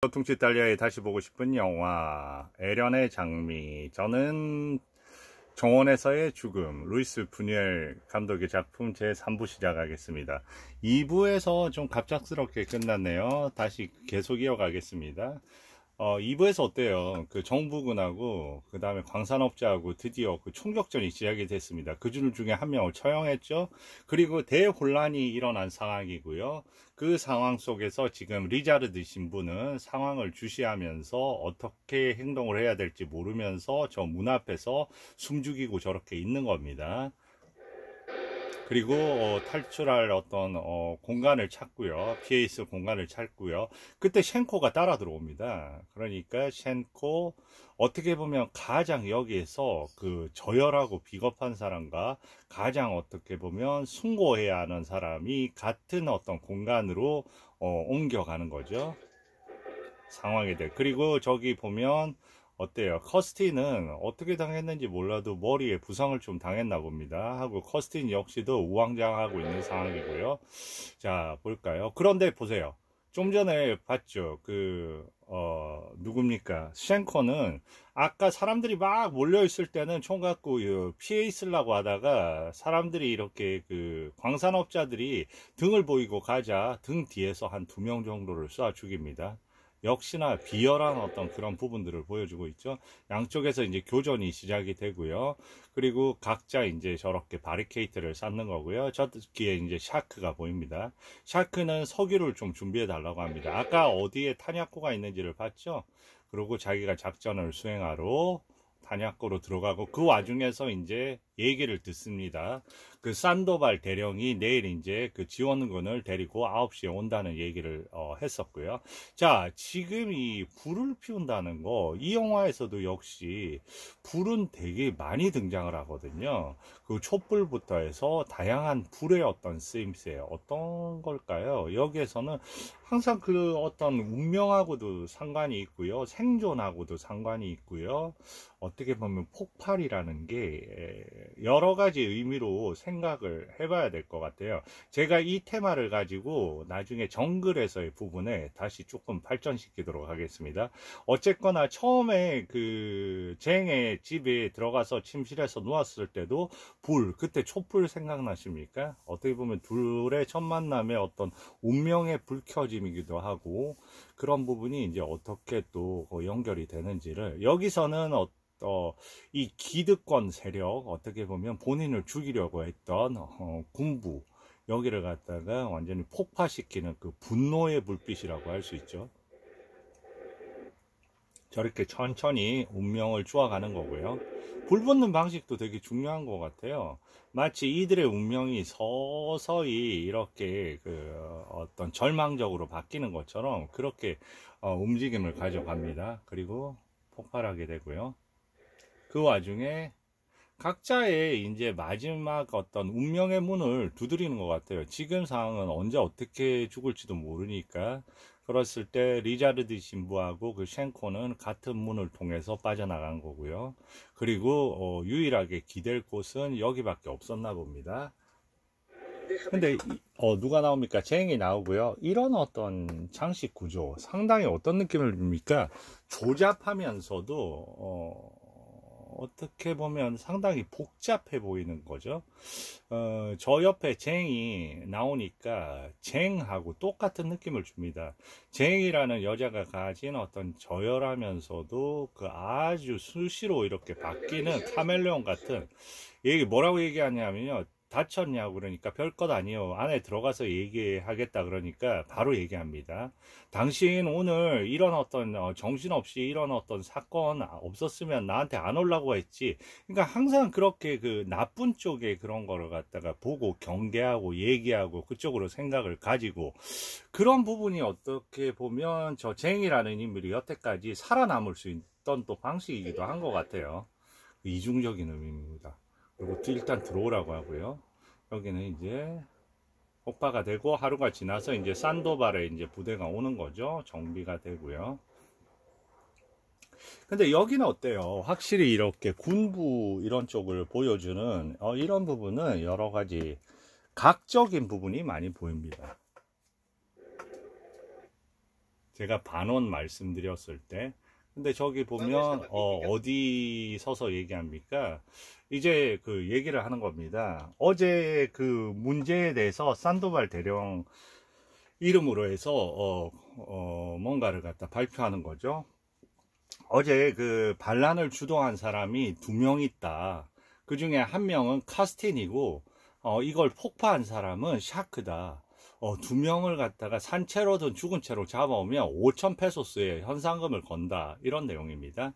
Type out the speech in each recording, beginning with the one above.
퉁치 이탈리아에 다시 보고 싶은 영화 에련의 장미. 저는 정원에서의 죽음, 루이스 부뉴엘 감독의 작품 제3부 시작하겠습니다. 2부에서 좀 갑작스럽게 끝났네요. 다시 계속 이어가겠습니다. 2부에서 어때요? 그 정부군하고 그 다음에 광산업자하고 드디어 그 총격전이 시작이 됐습니다. 그 중에 한 명을 처형했죠. 그리고 대혼란이 일어난 상황이고요. 그 상황 속에서 지금 리자르드 신부는 상황을 주시하면서 어떻게 행동을 해야 될지 모르면서 저 문 앞에서 숨죽이고 저렇게 있는 겁니다. 그리고 탈출할 어떤 공간을 찾고요. 피해 있을 공간을 찾고요. 그때 쉔코가 따라 들어옵니다. 그러니까 쉔코, 어떻게 보면 가장 여기에서 그 저열하고 비겁한 사람과 가장 어떻게 보면 숭고해야 하는 사람이 같은 어떤 공간으로 옮겨가는 거죠. 상황에 대해. 그리고 저기 보면 어때요? 커스틴은 어떻게 당했는지 몰라도 머리에 부상을 좀 당했나 봅니다. 하고 커스틴 역시도 우왕좌왕하고 있는 상황이고요. 자, 볼까요? 그런데 보세요. 좀 전에 봤죠. 누굽니까? 쉔커는 아까 사람들이 막 몰려있을 때는 총 갖고 피해 있으려고 하다가 사람들이 이렇게 그 광산업자들이 등을 보이고 가자 등 뒤에서 한 2명 정도를 쏴 죽입니다. 역시나 비열한 어떤 그런 부분들을 보여주고 있죠. 양쪽에서 이제 교전이 시작이 되고요. 그리고 각자 이제 저렇게 바리케이트를 쌓는 거고요. 저기에 이제 샤크가 보입니다. 샤크는 석유를 좀 준비해 달라고 합니다. 아까 어디에 탄약고가 있는지를 봤죠. 그리고 자기가 작전을 수행하러 탄약고로 들어가고 그 와중에서 이제 얘기를 듣습니다. 그 산도발 대령이 내일 이제 그 지원군을 데리고 9시에 온다는 얘기를 했었고요. 자, 지금 이 불을 피운다는 거, 이 영화에서도 역시 불은 되게 많이 등장을 하거든요. 그 촛불부터 해서 다양한 불의 어떤 쓰임새, 어떤 걸까요? 여기에서는 항상 그 어떤 운명하고도 상관이 있고요. 생존하고도 상관이 있고요. 어떻게 보면 폭발이라는 게 여러 가지 의미로 생각을 해봐야 될 것 같아요. 제가 이 테마를 가지고 나중에 정글에서의 부분에 다시 조금 발전시키도록 하겠습니다. 어쨌거나 처음에 그 쟁의 집에 들어가서 침실에서 누웠을 때도 그때 촛불 생각나십니까? 어떻게 보면 둘의 첫 만남의 어떤 운명의 불켜짐이기도 하고 그런 부분이 이제 어떻게 또 연결이 되는지를 여기서는 이 기득권 세력, 어떻게 보면 본인을 죽이려고 했던 군부, 여기를 갖다가 완전히 폭파시키는 그 분노의 불빛이라고 할 수 있죠. 저렇게 천천히 운명을 쪼아가는 거고요. 불 붙는 방식도 되게 중요한 것 같아요. 마치 이들의 운명이 서서히 이렇게 어떤 절망적으로 바뀌는 것처럼 그렇게 움직임을 가져갑니다. 그리고 폭발하게 되고요. 그 와중에 각자의 이제 마지막 어떤 운명의 문을 두드리는 것 같아요. 지금 상황은 언제 어떻게 죽을지도 모르니까 그랬을 때 리자르드 신부하고 그 쉔코는 같은 문을 통해서 빠져나간 거고요. 그리고 유일하게 기댈 곳은 여기밖에 없었나 봅니다. 근데 누가 나옵니까? 쟁이 나오고요. 이런 어떤 장식 구조 상당히 어떤 느낌을 줍니까? 조잡하면서도 어떻게 보면 상당히 복잡해 보이는 거죠. 저 옆에 쟁이 나오니까 쟁하고 똑같은 느낌을 줍니다. 쟁이라는 여자가 가진 어떤 저열하면서도 그 아주 수시로 이렇게 바뀌는 카멜레온 같은, 얘기 뭐라고 얘기하냐면요. 다쳤냐고 그러니까 별것 아니요, 안에 들어가서 얘기하겠다 그러니까 바로 얘기합니다. 당신 오늘 이런 어떤 정신없이 이런 어떤 사건 없었으면 나한테 안 오려고 했지. 그러니까 항상 그렇게 그 나쁜 쪽에 그런 거를 갖다가 보고 경계하고 얘기하고 그쪽으로 생각을 가지고, 그런 부분이 어떻게 보면 저 쟁이라는 인물이 여태까지 살아남을 수 있던 또 방식이기도 한 것 같아요. 이중적인 의미입니다. 그리고 일단 들어오라고 하고요. 여기는 이제 폭파가 되고 하루가 지나서 이제 산도발에 이제 부대가 오는 거죠. 정비가 되고요. 근데 여기는 어때요? 확실히 이렇게 군부 이런 쪽을 보여주는 이런 부분은 여러 가지 각적인 부분이 많이 보입니다. 제가 반원 말씀드렸을 때. 근데 저기 보면 어디 서서 얘기합니까? 이제 그 얘기를 하는 겁니다. 어제 그 문제에 대해서 산도발 대령 이름으로 해서 뭔가를 갖다 발표하는 거죠. 어제 그 반란을 주도한 사람이 2명 있다. 그 중에 한 명은 카스틴이고 이걸 폭파한 사람은 샤크다. 2명을 갖다가 산채로든 죽은 채로 잡아오면 5,000페소스의 현상금을 건다. 이런 내용입니다.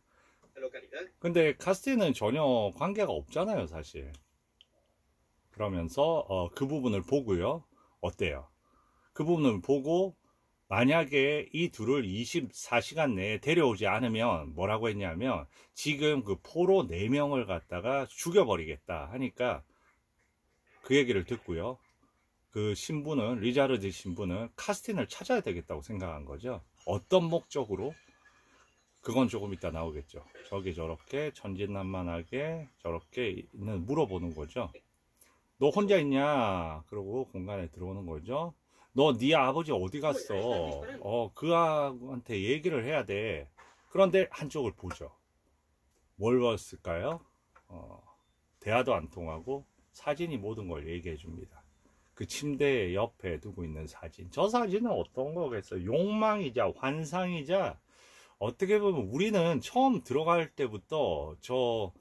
근데 카스틴은 전혀 관계가 없잖아요, 사실. 그러면서 그 부분을 보고요. 어때요? 그 부분을 보고 만약에 이 둘을 24시간 내에 데려오지 않으면 뭐라고 했냐면 지금 그 포로 4명을 갖다가 죽여버리겠다 하니까 그 얘기를 듣고요. 그 신부는, 리자르드 신부는 카스틴을 찾아야 되겠다고 생각한 거죠. 어떤 목적으로? 그건 조금 이따 나오겠죠. 저기 저렇게 천진난만하게 저렇게 있는 물어보는 거죠. 너 혼자 있냐? 그러고 공간에 들어오는 거죠. 너 네 아버지 어디 갔어? 그한테 얘기를 해야 돼. 그런데 한쪽을 보죠. 뭘 봤을까요? 대화도 안 통하고 사진이 모든 걸 얘기해 줍니다. 그 침대 옆에 두고 있는 사진. 저 사진은 어떤 거겠어요? 욕망이자 환상이자 어떻게 보면 우리는 처음 들어갈 때부터 저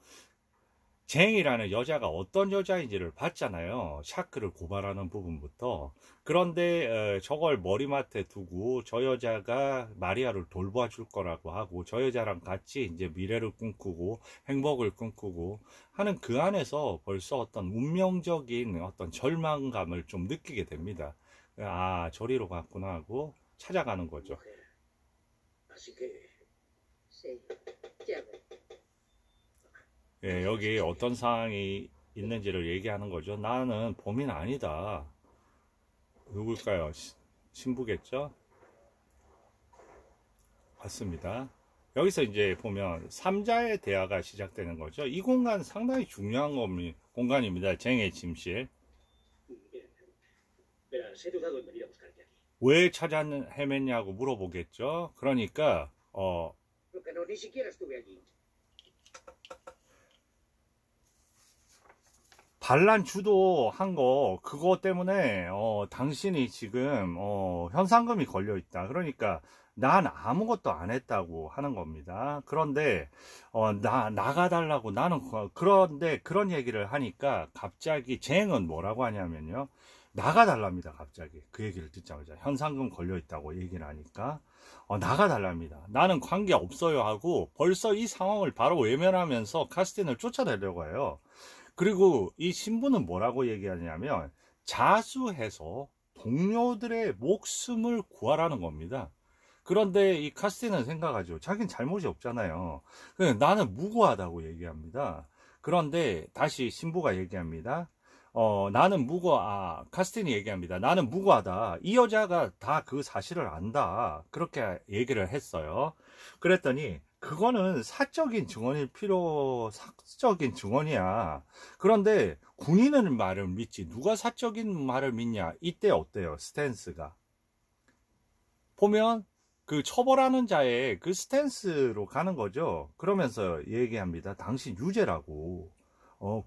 쟁이라는 여자가 어떤 여자인지를 봤잖아요. 샤크를 고발하는 부분부터. 그런데 저걸 머리맡에 두고 저 여자가 마리아를 돌봐 줄 거라고 하고 저 여자랑 같이 이제 미래를 꿈꾸고 행복을 꿈꾸고 하는 그 안에서 벌써 어떤 운명적인 어떤 절망감을 좀 느끼게 됩니다. 아, 저리로 갔구나 하고 찾아가는 거죠. 예, 여기 어떤 상황이 있는지를 얘기하는 거죠. 나는 범인 아니다. 누굴까요? 신부겠죠? 맞습니다. 여기서 이제 보면 3자의 대화가 시작되는 거죠. 이 공간 상당히 중요한 공간입니다. 쟁의 침실. 왜 찾아 헤맸냐고 물어보겠죠. 그러니까 반란 주도한 거 그거 때문에 당신이 지금 현상금이 걸려 있다. 그러니까 난 아무것도 안 했다고 하는 겁니다. 그런데 나가달라고 나는 그런데 그런 얘기를 하니까 갑자기 쟁은 뭐라고 하냐면요. 나가달랍니다. 갑자기 그 얘기를 듣자마자 현상금 걸려 있다고 얘기를 하니까 나가달랍니다. 나는 관계 없어요 하고 벌써 이 상황을 바로 외면하면서 카스틴을 쫓아내려고 해요. 그리고 이 신부는 뭐라고 얘기하냐면 자수해서 동료들의 목숨을 구하라는 겁니다. 그런데 이 카스틴은 생각하죠. 자기는 잘못이 없잖아요. 나는 무고하다고 얘기합니다. 그런데 다시 신부가 얘기합니다. 나는 카스틴이 얘기합니다. 나는 무고하다. 이 여자가 다 그 사실을 안다. 그렇게 얘기를 했어요. 그랬더니 그거는 사적인 증언이야. 그런데 군인의 말을 믿지 누가 사적인 말을 믿냐. 이때 어때요? 스탠스가 보면 그 처벌하는 자의 그 스탠스로 가는 거죠. 그러면서 얘기합니다. 당신 유죄라고.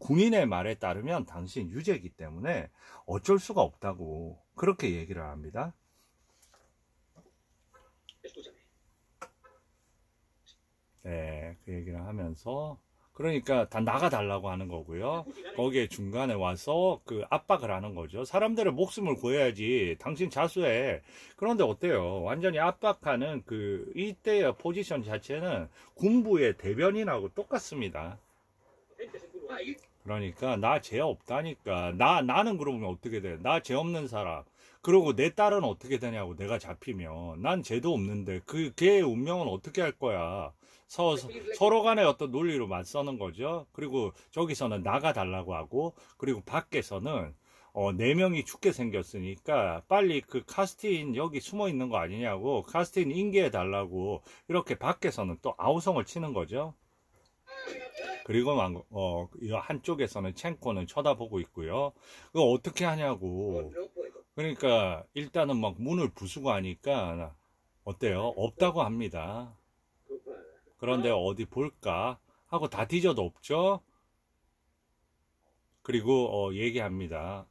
군인의 말에 따르면 당신 유죄이기 때문에 어쩔 수가 없다고 그렇게 얘기를 합니다. 네, 그 얘기를 하면서 그러니까 다 나가달라고 하는 거고요. 거기에 중간에 와서 그 압박을 하는 거죠. 사람들의 목숨을 구해야지. 당신 자수해. 그런데 어때요? 완전히 압박하는 그 이때의 포지션 자체는 군부의 대변인하고 똑같습니다. 그러니까 나 죄 없다니까. 나는 그러면 어떻게 돼? 나 죄 없는 사람. 그리고 내 딸은 어떻게 되냐고. 내가 잡히면 난 죄도 없는데 걔의 운명은 어떻게 할 거야. 서로 간에 어떤 논리로 맞서는 거죠. 그리고 저기서는 나가달라고 하고, 그리고 밖에서는 4명이 죽게 생겼으니까 빨리 그 카스틴 여기 숨어 있는 거 아니냐고, 카스틴 인계해 달라고 이렇게 밖에서는 또 아우성을 치는 거죠. 그리고 한쪽에서는 챙코는 쳐다보고 있고요. 그거 어떻게 하냐고. 그러니까 일단은 막 문을 부수고 하니까 어때요? 없다고 합니다. 그런데 어디 볼까? 하고 다 뒤져도 없죠? 그리고 얘기합니다.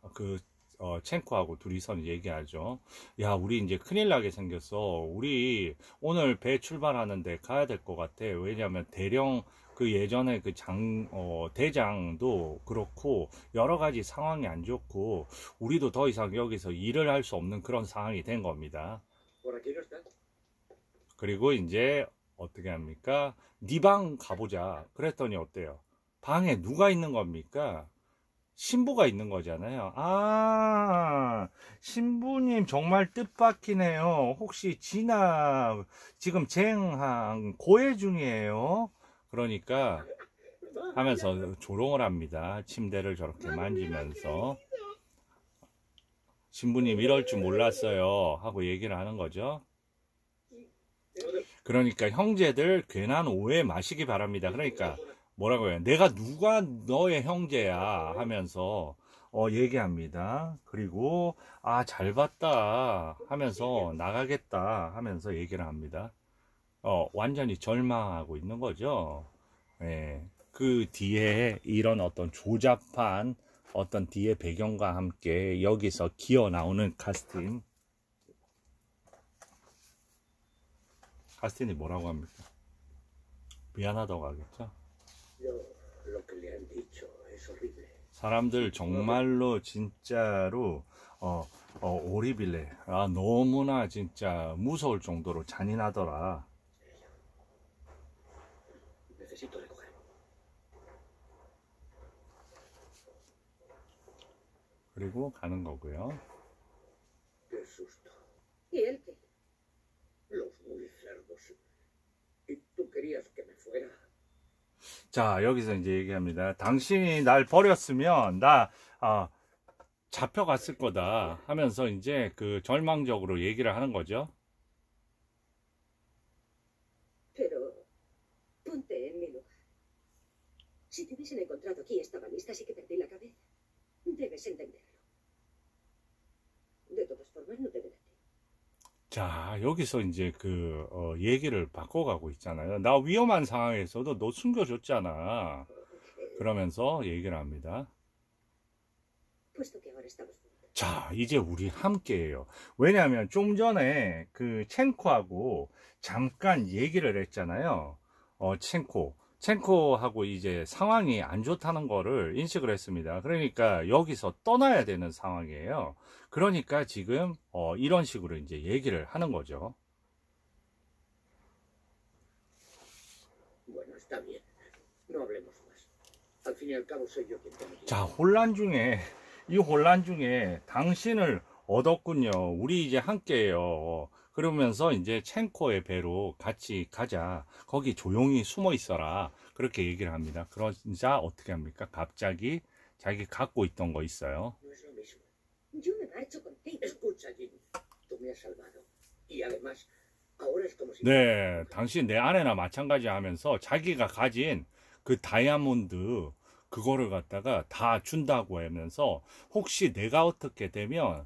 챙코하고 둘이서 얘기하죠. 야, 우리 이제 큰일 나게 생겼어. 우리 오늘 배 출발하는데 가야 될 것 같아. 왜냐면 대령 그 예전에 그 대장도 그렇고 여러 가지 상황이 안 좋고 우리도 더 이상 여기서 일을 할 수 없는 그런 상황이 된 겁니다. 그리고 이제 어떻게 합니까? 네 방 가보자. 그랬더니 어때요? 방에 누가 있는 겁니까? 신부가 있는 거잖아요. 아, 신부님 정말 뜻밖이네요. 혹시 지금 쟁한 고해 중이에요? 그러니까 하면서 조롱을 합니다. 침대를 저렇게 만지면서. 신부님 이럴 줄 몰랐어요. 하고 얘기를 하는 거죠. 그러니까 형제들 괜한 오해 마시기 바랍니다. 그러니까 뭐라고 해요? 내가 누가 너의 형제야 하면서 얘기합니다. 그리고 잘 봤다 하면서 나가겠다 하면서 얘기를 합니다. 완전히 절망하고 있는 거죠. 예. 그 뒤에 이런 어떤 조잡한 어떤 뒤에 배경과 함께 여기서 기어 나오는 카스틴이 뭐라고 합니까? 미안하다고 하겠죠? 사람들 정말로 진짜로 오리빌레 너무나 진짜 무서울 정도로 잔인하더라. 그리고 가는 거고요. 자, 여기서 이제 얘기합니다. 당신이 날 버렸으면 나 잡혀갔을 거다 하면서 이제 그 절망적으로 얘기를 하는 거죠. Pero ponte en mi lugar. Si te hubiesen encontrado aquí estaba lista, así que perdí la cabeza. Debes entenderlo. De todas formas, no te ven a ti. 자, 여기서 이제 얘기를 바꿔가고 있잖아요. 나 위험한 상황에서도 너 숨겨줬잖아. 그러면서 얘기를 합니다. Puesto que ahora estamos juntos. 자, 이제 우리 함께해요. 왜냐하면 좀 전에 그 챙코하고 잠깐 얘기를 했잖아요. 챙코하고 이제 상황이 안 좋다는 거를 인식을 했습니다. 그러니까 여기서 떠나야 되는 상황이에요. 그러니까 지금 이런 식으로 이제 얘기를 하는 거죠. 자, 이 혼란 중에 당신을 얻었군요. 우리 이제 함께해요. 그러면서 이제 챙코의 배로 같이 가자. 거기 조용히 숨어 있어라. 그렇게 얘기를 합니다. 그러자 어떻게 합니까? 갑자기 자기 갖고 있던 거 있어요. Yo me marcho contigo. Escucha, Jim. Tú me has salvado. Y además, ahora es como si... 네, 당신 내 아내나 마찬가지 하면서 자기가 가진 그 다이아몬드 그거를 갖다가 다 준다고 하면서 혹시 내가 어떻게 되면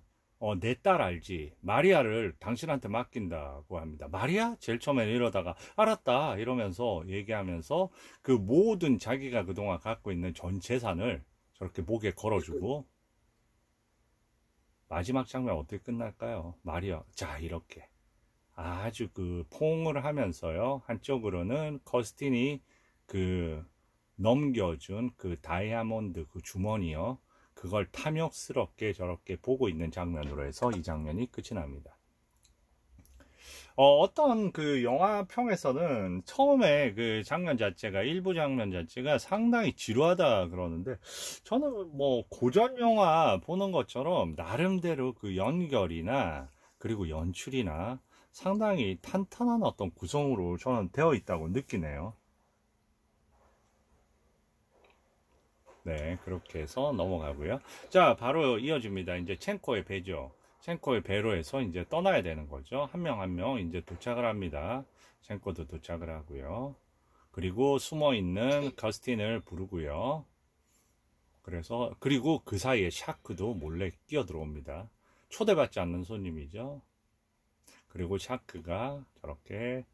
내 딸 알지? 마리아를 당신한테 맡긴다고 합니다. 마리아? 제일 처음에 이러다가 알았다 이러면서 얘기하면서 그 모든 자기가 그동안 갖고 있는 전 재산을 저렇게 목에 걸어주고 마지막 장면 어떻게 끝날까요? 마리아 자 이렇게 아주 그 포옹을 하면서요. 한쪽으로는 커스틴이 그 넘겨준 그 다이아몬드 그 주머니요. 그걸 탐욕스럽게 저렇게 보고 있는 장면으로 해서 이 장면이 끝이 납니다. 어떤 그 영화평에서는 처음에 그 장면 자체가 일부 장면 자체가 상당히 지루하다 그러는데 저는 뭐 고전 영화 보는 것처럼 나름대로 그 연결이나 그리고 연출이나 상당히 탄탄한 어떤 구성으로 저는 되어 있다고 느끼네요. 네, 그렇게 해서 넘어가고요. 자, 바로 이어집니다. 이제 챙코의 배죠. 챙코의 배로 해서 이제 떠나야 되는 거죠. 한 명 한 명 이제 도착을 합니다. 챙코도 도착을 하고요. 그리고 숨어 있는 커스틴을 부르고요. 그리고 그 사이에 샤크도 몰래 끼어 들어옵니다. 초대받지 않는 손님이죠. 그리고 샤크가 저렇게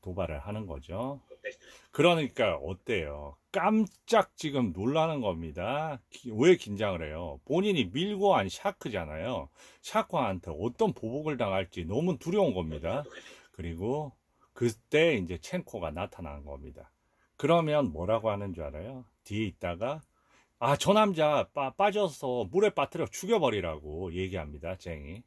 도발을 하는 거죠. Contesta. 그러니까 어때요? 깜짝 지금 놀라는 겁니다. 왜 긴장을 해요? 본인이 밀고 한 샤크잖아요. 샤크한테 어떤 보복을 당할지 너무 두려운 겁니다. 그리고 그때 이제 첸코가 나타난 겁니다. 그러면 뭐라고 하는 줄 알아요? 뒤에 있다가 아, 저 남자 빠져서 물에 빠뜨려 죽여버리라고 얘기합니다. 쟁이.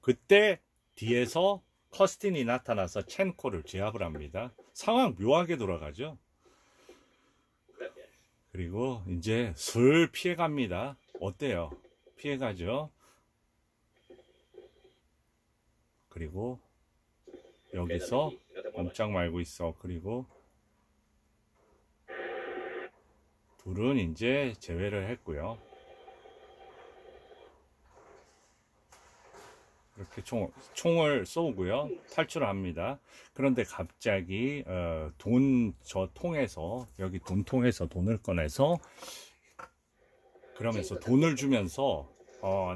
그때 뒤에서 커스틴이 나타나서 첸코를 제압을 합니다. 상황 묘하게 돌아가죠. Gracias. 그리고 이제 슬 피해갑니다. 어때요? 피해가죠. 그리고 여기서 Quédate aquí, no te muevas. 꼼짝 말고 있어. 그리고 둘은 이제 제외를 했고요. 이렇게 총을 쏘고요. 탈출을 합니다. 그런데 갑자기 저 통에서 여기 돈통에서 돈을 꺼내서 그러면서 돈을 주면서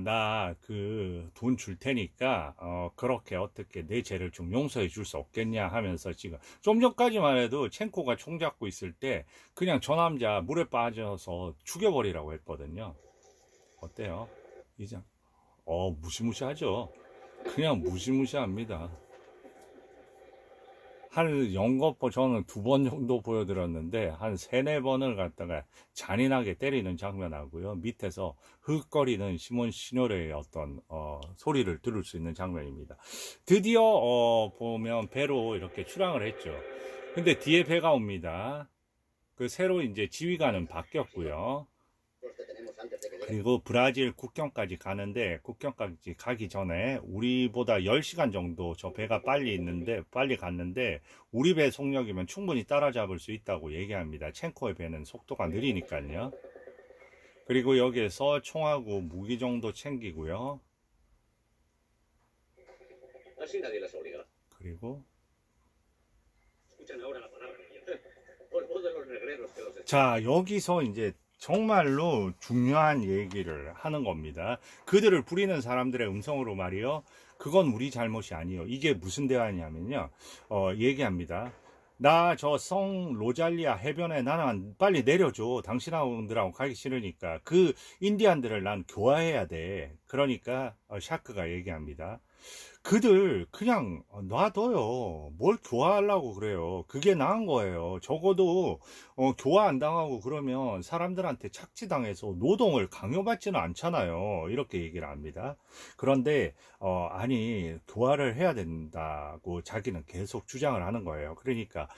나 그 돈 줄 테니까 그렇게 어떻게 내 죄를 좀 용서해 줄 수 없겠냐 하면서 지금 좀 전까지만 해도 첸코가 총 잡고 있을 때 그냥 저 남자 물에 빠져서 죽여버리라고 했거든요. 어때요? 이제 무시무시하죠. 그냥 무시무시합니다. 한 연거포 저는 2번 정도 보여드렸는데 한 3-4번을 갖다가 잔인하게 때리는 장면하고요. 밑에서 흑거리는 시몬 시노레의 어떤 소리를 들을 수 있는 장면입니다. 드디어 보면 배로 이렇게 출항을 했죠. 근데 뒤에 배가 옵니다. 그 새로 이제 지휘관은 바뀌었고요. Los que tenemos antes de que lleguen. 그리고 브라질 국경까지 가는데 국경까지 가기 전에 우리보다 10시간 정도 저 배가 빨리 갔는데 우리 배 속력이면 충분히 따라잡을 수 있다고 얘기합니다. 첸코의 배는 속도가 느리니까요. 그리고 여기에서 총하고 무기 정도 챙기고요. Así nadie les obliga. 그리고 Escuchan ahora la palabra mía. Por voz de los negreros que los 자, 여기서 이제 정말로 중요한 얘기를 하는 겁니다. 그들을 부리는 사람들의 음성으로 말이요. 그건 우리 잘못이 아니에요. 이게 무슨 대화냐면요. 얘기합니다. 나 저 성 로잘리아 해변에 나는 빨리 내려줘. 당신하고들하고 가기 싫으니까. 그 인디안들을 난 교화해야 돼. 그러니까 샤크가 얘기합니다. 그들 그냥 놔둬요. 뭘 교화하려고 그래요. 그게 나은 거예요. 적어도 교화 안 당하고 그러면 사람들한테 착취당해서 노동을 강요받지는 않잖아요. 이렇게 얘기를 합니다. 그런데 아니 교화를 해야 된다고 자기는 계속 주장을 하는 거예요. 그러니까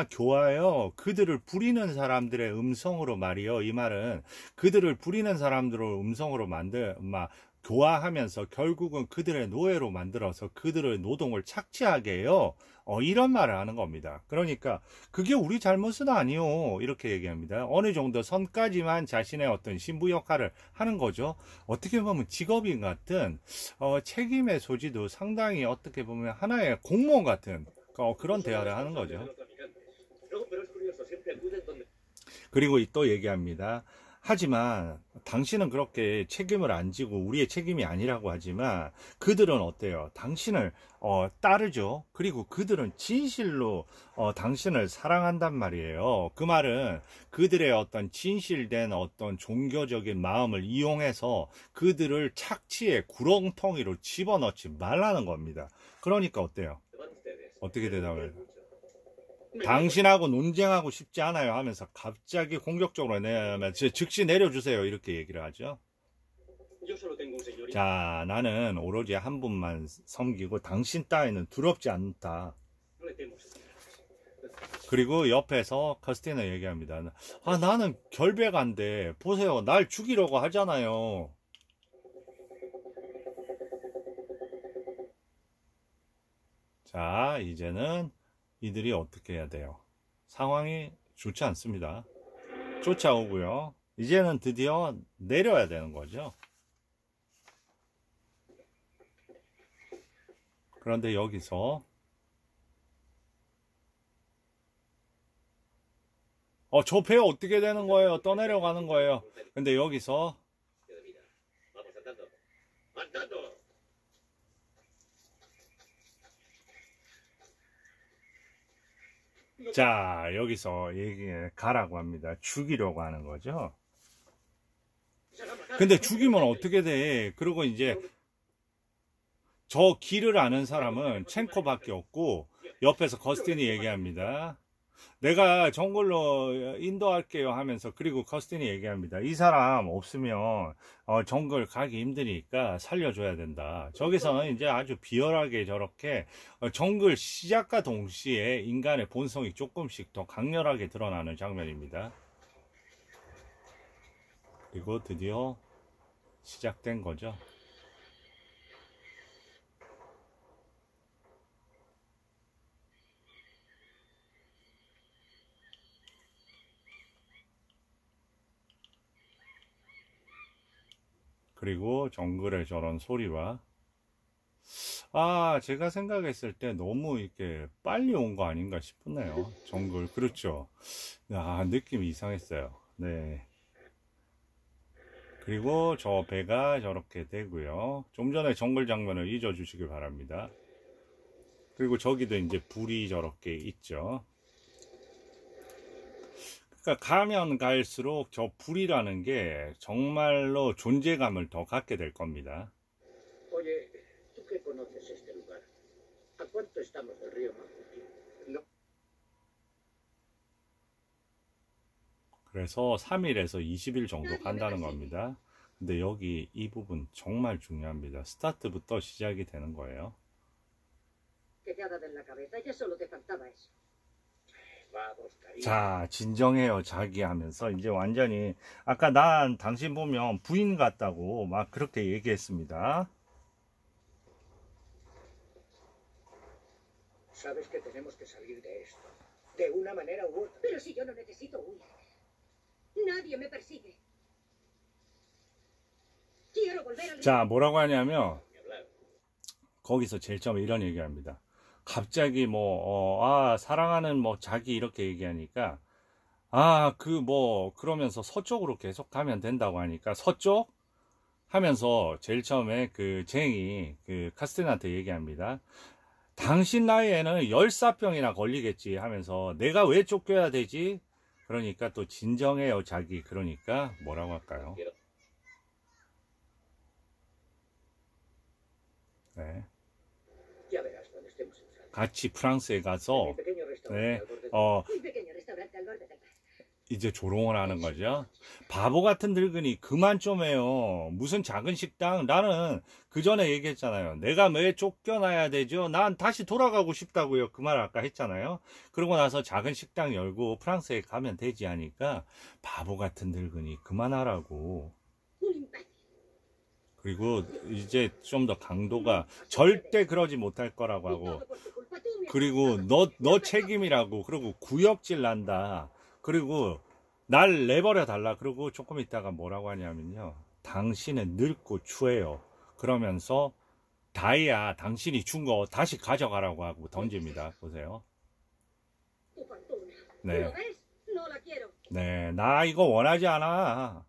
교화요. 그들을 부리는 사람들의 음성으로 말이요. 이 말은 그들을 부리는 사람들을 음성으로 교화하면서 결국은 그들의 노예로 만들어서 그들의 노동을 착취하게 해요. 이런 말을 하는 겁니다. 그러니까 그게 우리 잘못은 아니요. 이렇게 얘기합니다. 어느 정도 선까지만 자신의 어떤 신부 역할을 하는 거죠. 어떻게 보면 직업인 같은 책임의 소지도 상당히 어떻게 보면 하나의 공무원 같은 그런 대화를 하는 거죠. 그리고 또 얘기합니다. 하지만 당신은 그렇게 책임을 안 지고 우리의 책임이 아니라고 하지만 그들은 어때요? 당신을 따르죠. 그리고 그들은 진실로 당신을 사랑한단 말이에요. 그 말은 그들의 어떤 진실된 어떤 종교적인 마음을 이용해서 그들을 착취의 구렁텅이로 집어넣지 말라는 겁니다. 그러니까 어때요? 어떻게 대답을 해요? 당신하고 논쟁하고 싶지 않아요 하면서 갑자기 공격적으로 즉시 내려주세요 이렇게 얘기를 하죠. 자, 나는 오로지 한 분만 섬기고 당신 따위는 두렵지 않다. 그리고 옆에서 커스티너 얘기합니다. 나는 결백한데 보세요, 날 죽이려고 하잖아요. 자, 이제는 이들이 어떻게 해야 돼요? 상황이 좋지 않습니다. 쫓아오고요. 이제는 드디어 내려야 되는 거죠. 그런데 여기서 저 배 어떻게 되는 거예요? 떠내려가는 거예요. 근데 여기서 자, 여기서 가라고 합니다. 죽이려고 하는 거죠. 근데 죽이면 어떻게 돼? 그리고 이제 저 길을 아는 사람은 첸코밖에 없고 옆에서 거스틴이 얘기합니다. 내가 정글로 인도할게요 하면서, 그리고 커스틴이 얘기합니다. 이 사람 없으면 정글 가기 힘드니까 살려줘야 된다. 저기서는 이제 아주 비열하게 저렇게 정글 시작과 동시에 인간의 본성이 조금씩 더 강렬하게 드러나는 장면입니다. 그리고 드디어 시작된 거죠. 그리고 정글의 저런 소리와, 제가 생각했을 때 너무 이렇게 빨리 온 거 아닌가 싶네요. 정글. 그렇죠. 느낌이 이상했어요. 네. 그리고 저 배가 저렇게 되고요. 좀 전에 정글 장면을 잊어주시길 바랍니다. 그리고 저기도 이제 불이 저렇게 있죠. 그러니까 가면 갈수록 저 불이라는 게 정말로 존재감을 더 갖게 될 겁니다. Oye, ¿tú qué conoces este lugar? ¿A cuánto estamos del río Mapuche? No. 그래서 3일에서 20일 정도 간다는 겁니다. 근데 여기 이 부분 정말 중요합니다. 스타트부터 시작이 되는 거예요. Que te ha dado en la cabeza, ya solo te faltaba eso. Vamos, cariño. 자, 진정해요 자기 하면서 이제 완전히, 아까 난 당신 보면 부인 같다고 막 그렇게 얘기했습니다. Sabes que tenemos que salir de esto. De una manera u otra. Pero si yo no necesito huir. Nadie me persigue. Quiero volver al... 자, 뭐라고 하냐면 Ni hablar. 거기서 제일 처음에 이런 얘기합니다. 갑자기 사랑하는 자기 이렇게 얘기하니까, 그러면서 서쪽으로 계속 가면 된다고 하니까, 서쪽? 하면서 제일 처음에 그 쟁이, 카스틴한테 얘기합니다. 당신 나이에는 열사병이나 걸리겠지 하면서, 내가 왜 쫓겨야 되지? 그러니까 또 진정해요 자기. 그러니까 뭐라고 할까요? 네. Ya verás cuando estemos en Francia. 같이 프랑스에 En 가서 mi pequeño restaurante 네, al borde del- Un pequeño restaurante al borde del mar. 이제 조롱을 하는 거죠. 바보 같은 늙은이 그만 좀 해요. 무슨 작은 식당? 나는 그 전에 얘기했잖아요. 내가 왜 쫓겨나야 되죠? 난 다시 돌아가고 싶다고요. 그 말 아까 했잖아요. 그러고 나서 작은 식당 열고 프랑스에 가면 되지 하니까, 바보 같은 늙은이 그만하라고. Un imbécil. 그리고 이제 좀 더 강도가, 절대 그러지 못할 거라고 Y 하고, todo por tu culpa. Tú me has 그리고 matado. 너 책임이라고. 그리고 구역질 난다. 그리고 날 내버려 달라. 그리고 조금 있다가 뭐라고 하냐면요, 당신은 늙고 추해요. 그러면서 다이아 당신이 준 거 다시 가져가라고 하고 던집니다. 보세요. Tu fortuna. 네. ¿Lo ves? No la quiero. 네, 나 이거 원하지 않아.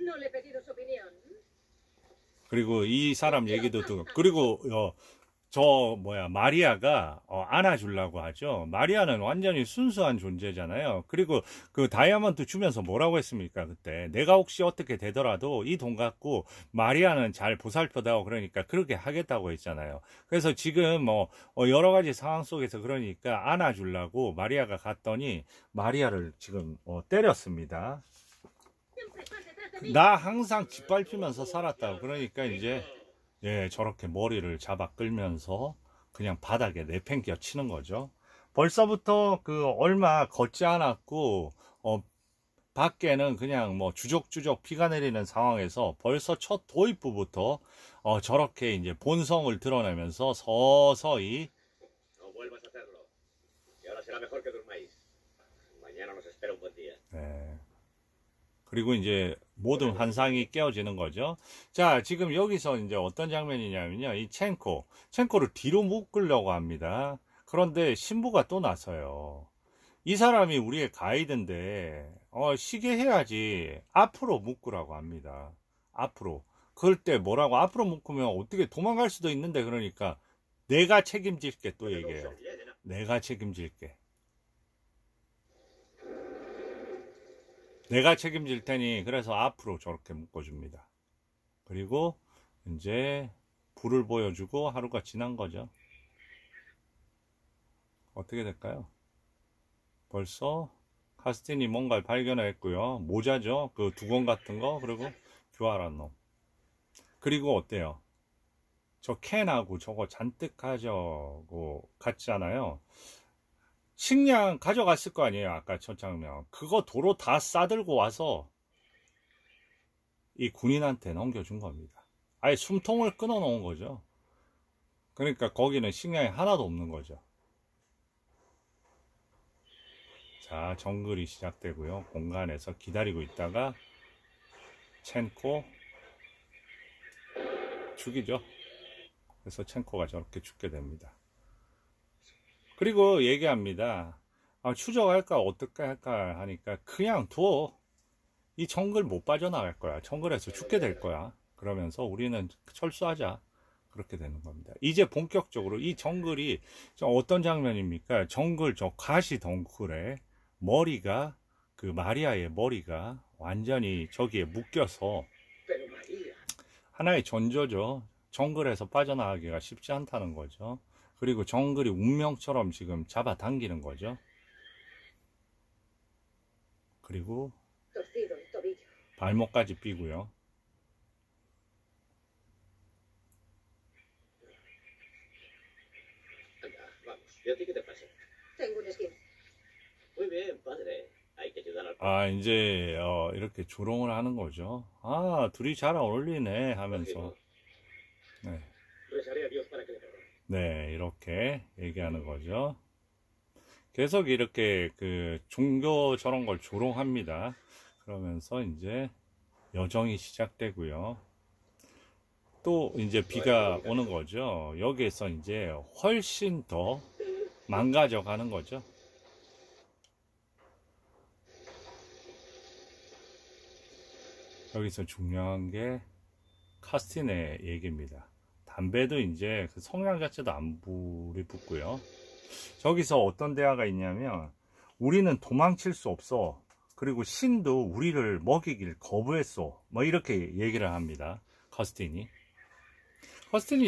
No le he pedido su opinión. 그리고 이 사람 얘기도 듣고, 그리고 마리아가 안아주려고 하죠. 마리아는 완전히 순수한 존재잖아요. 그리고 그 다이아몬드 주면서 뭐라고 했습니까? 그때 내가 혹시 어떻게 되더라도 이 돈 갖고 마리아는 잘 보살펴다오. 그러니까 그렇게 하겠다고 했잖아요. 그래서 지금 여러 가지 상황 속에서 그러니까 안아주려고 마리아가 갔더니 마리아를 지금 때렸습니다. Siempre estás detrás de mí. 나 항상 짓밟히면서 살았다고. 그러니까 이제 저렇게 머리를 잡아 끌면서 그냥 바닥에 내팽겨 치는 거죠. 벌써부터 얼마 걷지 않았고 밖에는 그냥 주적주적 비가 내리는 상황에서 벌써 첫 도입부부터 저렇게 이제 본성을 드러내면서 서서히 No vuelvas a hacerlo. Y ahora será mejor que durmáis. Mañana nos espera un buen día. 그리고 이제 모든 환상이 깨어지는 거죠. 자, 지금 여기서 이제 어떤 장면이냐면요, 이 첸코를 뒤로 묶으려고 합니다. 그런데 신부가 또 나서요. 이 사람이 우리의 가이드인데 쉬게 해야지 앞으로 묶으라고 합니다. 앞으로. 그럴 때 뭐라고, 앞으로 묶으면 어떻게 도망갈 수도 있는데, 그러니까 내가 책임질게 또 얘기해요. 내가 책임질게. 내가 책임질 테니 그래서 앞으로 저렇게 묶어줍니다. 그리고 이제 불을 보여주고 하루가 지난 거죠. 어떻게 될까요? 벌써 카스틴이 뭔가를 발견했고요. 모자죠. 그 두건 같은 거. 그리고 교활한 놈. 그리고 어때요? 저 캔하고 저거 잔뜩 가져고 갔잖아요. 식량 가져갔을 거 아니에요. 아까 첫 장면. 그거 도로 다 싸들고 와서 이 군인한테 넘겨준 겁니다. 아예 숨통을 끊어 놓은 거죠. 그러니까 거기는 식량이 하나도 없는 거죠. 자, 정글이 시작되고요. 공간에서 기다리고 있다가 첸코 죽이죠. 그래서 첸코가 저렇게 죽게 됩니다. 그리고 얘기합니다. 아, 추적할까 어떻게 할까 하니까 그냥 둬. 이 정글 못 빠져나갈 거야. 정글에서 죽게 될 거야. 그러면서 우리는 철수하자. 그렇게 되는 겁니다. 이제 본격적으로 이 정글이 어떤 장면입니까? 정글 저 가시 덩굴에 머리가 그 마리아의 머리가 완전히 저기에 묶여서 하나의 전조죠. 정글에서 빠져나가기가 쉽지 않다는 거죠. 그리고 정글이 운명처럼 지금 잡아당기는 거죠. 그리고 발목까지 삐고요. 아, 이제 이렇게 조롱을 하는 거죠. 아, 둘이 잘 어울리네 하면서 네. 네, 이렇게 얘기하는 거죠. 계속 이렇게 그 종교 저런 걸 조롱합니다. 그러면서 이제 여정이 시작되고요. 또 이제 비가 오는 거죠. 여기에서 이제 훨씬 더 망가져 가는 거죠. 여기서 중요한 게 카스틴의 얘기입니다. 담배도 이제 그 성향 자체도 안 불이 붙고요. 저기서 어떤 대화가 있냐면 우리는 도망칠 수 없어. 그리고 신도 우리를 먹이길 거부했어. 뭐 이렇게 얘기를 합니다. 커스틴이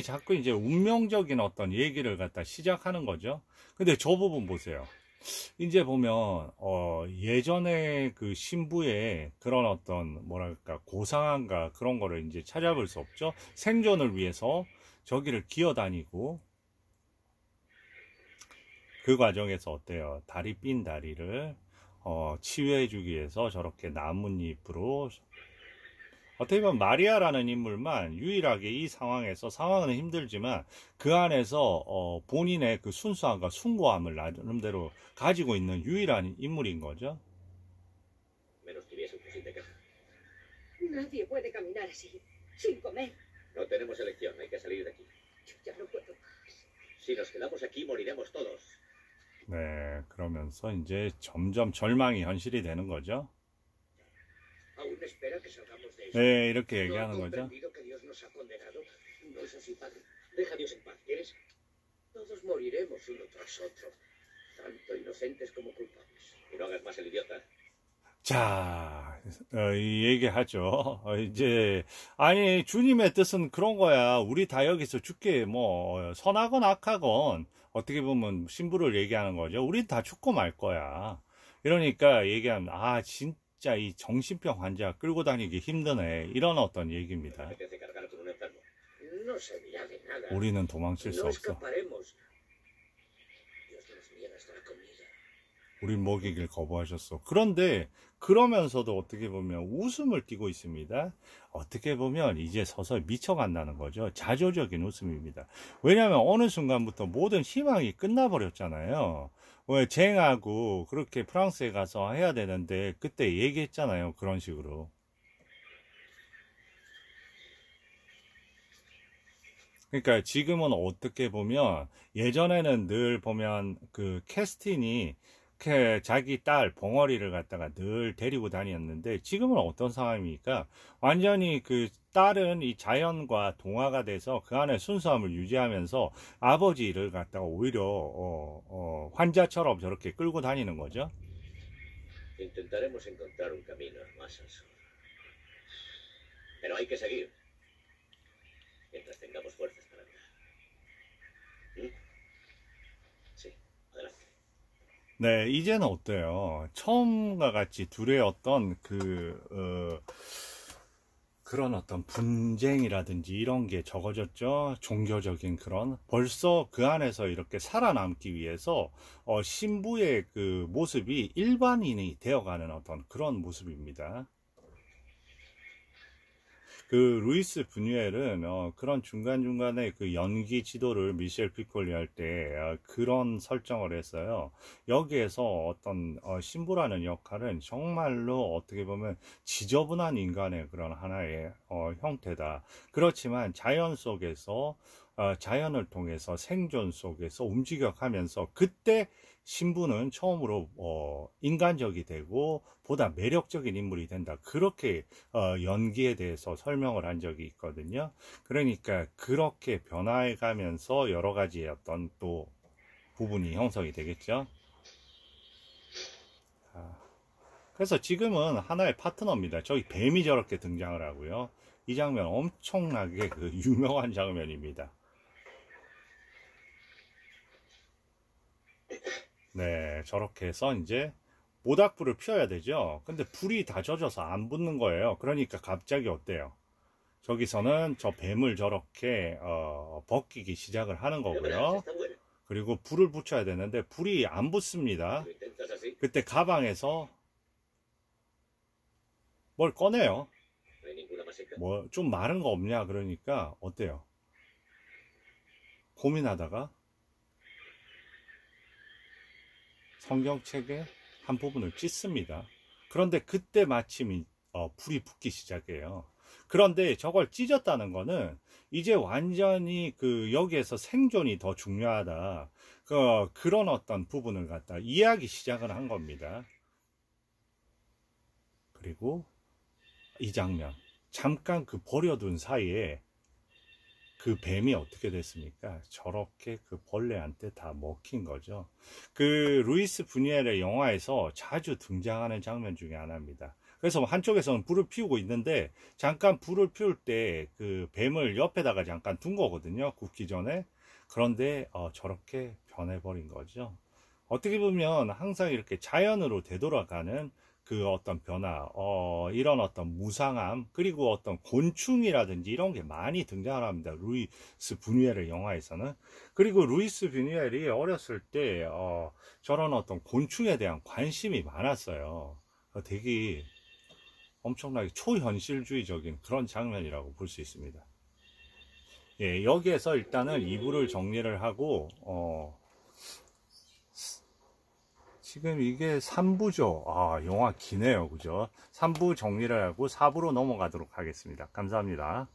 자꾸 이제 운명적인 어떤 얘기를 갖다 시작하는 거죠. 근데 저 부분 보세요. 이제 보면 예전에 그 신부의 그런 어떤 뭐랄까 고상함과 그런 거를 이제 찾아볼 수 없죠. 생존을 위해서 저기를 기어다니고 그 과정에서 어때요? 다리 삔 다리를 치유해 주기 위해서 저렇게 나뭇잎으로 어떻게 보면 마리아라는 인물만 유일하게 이 상황에서 상황은 힘들지만 그 안에서 본인의 그 순수함과 숭고함을 나름대로 가지고 있는 유일한 인물인 거죠. Nadie puede caminar así, sin comer. No tenemos elección, hay que salir de aquí. Yo ya no puedo más. Si nos quedamos aquí moriremos todos. 네, 그러면서 이제 점점 절망이 현실이 되는 거죠. Aún espera que salgamos de esto. 네, 이렇게 ¿No ha 얘기하는 거죠. comprendido que Dios nos ha condenado? No es así, padre. Deja a Dios en paz, ¿quieres? Todos moriremos uno tras otro, tanto inocentes como culpables. Y no hagas más el idiota. 자, 이 얘기하죠. 이제 아니 주님의 뜻은 그런 거야. 우리 다 여기서 죽게 뭐 선하건 악하건 어떻게 보면 신부를 얘기하는 거죠. 우리 다 죽고 말 거야. 이러니까 얘기하면 아 진짜 이 정신병 환자 끌고 다니기 힘드네. 이런 어떤 얘기입니다. No servirá de nada. 우리는 도망칠 수 No 없어. escaparemos. Dios nos niega esta comida. 우린 먹이길 거부하셨어. 그런데 그러면서도 어떻게 보면 웃음을 띠고 있습니다. 어떻게 보면 이제 서서히 미쳐간다는 거죠. 자조적인 웃음입니다. 왜냐하면 어느 순간부터 모든 희망이 끝나버렸잖아요. 왜 쟁하고 그렇게 프랑스에 가서 해야 되는데 그때 얘기했잖아요. 그런 식으로. 그러니까 지금은 어떻게 보면 예전에는 늘 보면 그 캐스틴이 자기 딸 봉어리를 갖다가 늘 데리고 다녔는데 지금은 어떤 상황입니까? 완전히 그 딸은 이 자연과 동화가 돼서 그 안에 순수함을 유지하면서 아버지를 갖다가 오히려 환자처럼 저렇게 끌고 다니는 거죠. Intentaremos encontrar un camino más al sur. Pero hay que seguir. Mientras tengamos fuerzas para andar. ¿Mm? Sí, adelante. 네, 이제는 어때요? 처음과 같이 둘의 어떤 그런 어떤 분쟁이라든지 이런 게 적어졌죠. 종교적인 그런. 벌써 그 안에서 이렇게 살아남기 위해서, 신부의 그 모습이 일반인이 되어가는 어떤 그런 모습입니다. 그 루이스 부뉴엘은 그런 중간중간에 그 연기 지도를 미셸 피콜리 할 때 그런 설정을 했어요. 여기에서 어떤 신부라는 역할은 정말로 어떻게 보면 지저분한 인간의 그런 하나의 형태다. 그렇지만 자연 속에서 자연을 통해서 생존 속에서 움직여가면서 그때 신부는 처음으로 인간적이 되고 보다 매력적인 인물이 된다. 그렇게 연기에 대해서 설명을 한 적이 있거든요. 그러니까 그렇게 변화해 가면서 여러 가지의 어떤 또 부분이 형성이 되겠죠. 그래서 지금은 하나의 파트너입니다. 저기 뱀이 저렇게 등장을 하고요. 이 장면 엄청나게 그 유명한 장면입니다. 네, 저렇게 해서 이제 모닥불을 피워야 되죠. 근데 불이 다 젖어서 안 붙는 거예요. 그러니까 갑자기 어때요? 저기서는 저 뱀을 저렇게 벗기기 시작을 하는 거고요. 그리고 불을 붙여야 되는데 불이 안 붙습니다. 그때 가방에서 뭘 꺼내요. 뭐 좀 마른 거 없냐 그러니까 어때요? 고민하다가 성경책의 한 부분을 찢습니다. 그런데 그때 마침 불이 붙기 시작해요. 그런데 저걸 찢었다는 거는 이제 완전히 여기에서 생존이 더 중요하다. 그런 어떤 부분을 갖다 이해하기 시작을 한 겁니다. 그리고 이 장면, 잠깐 버려둔 사이에 그 뱀이 어떻게 됐습니까? 저렇게 그 벌레한테 다 먹힌 거죠. 루이스 부뉴엘의 영화에서 자주 등장하는 장면 중에 하나입니다. 그래서 한쪽에서는 불을 피우고 있는데 잠깐 불을 피울 때 그 뱀을 옆에다가 잠깐 둔 거거든요. 굽기 전에. 그런데 저렇게 변해버린 거죠. 어떻게 보면 항상 이렇게 자연으로 되돌아가는 그 어떤 변화, 이런 어떤 무상함, 그리고 어떤 곤충이라든지 이런 게 많이 등장을 합니다. 루이스 부뉴엘의 영화에서는. 그리고 루이스 부뉴엘이 어렸을 때, 저런 어떤 곤충에 대한 관심이 많았어요. 되게 엄청나게 초현실주의적인 그런 장면이라고 볼 수 있습니다. 예, 여기에서 일단은 2부를 정리를 하고, 지금 이게 3부죠. 영화 기네요. 그죠? 3부 정리를 하고 4부로 넘어가도록 하겠습니다. 감사합니다.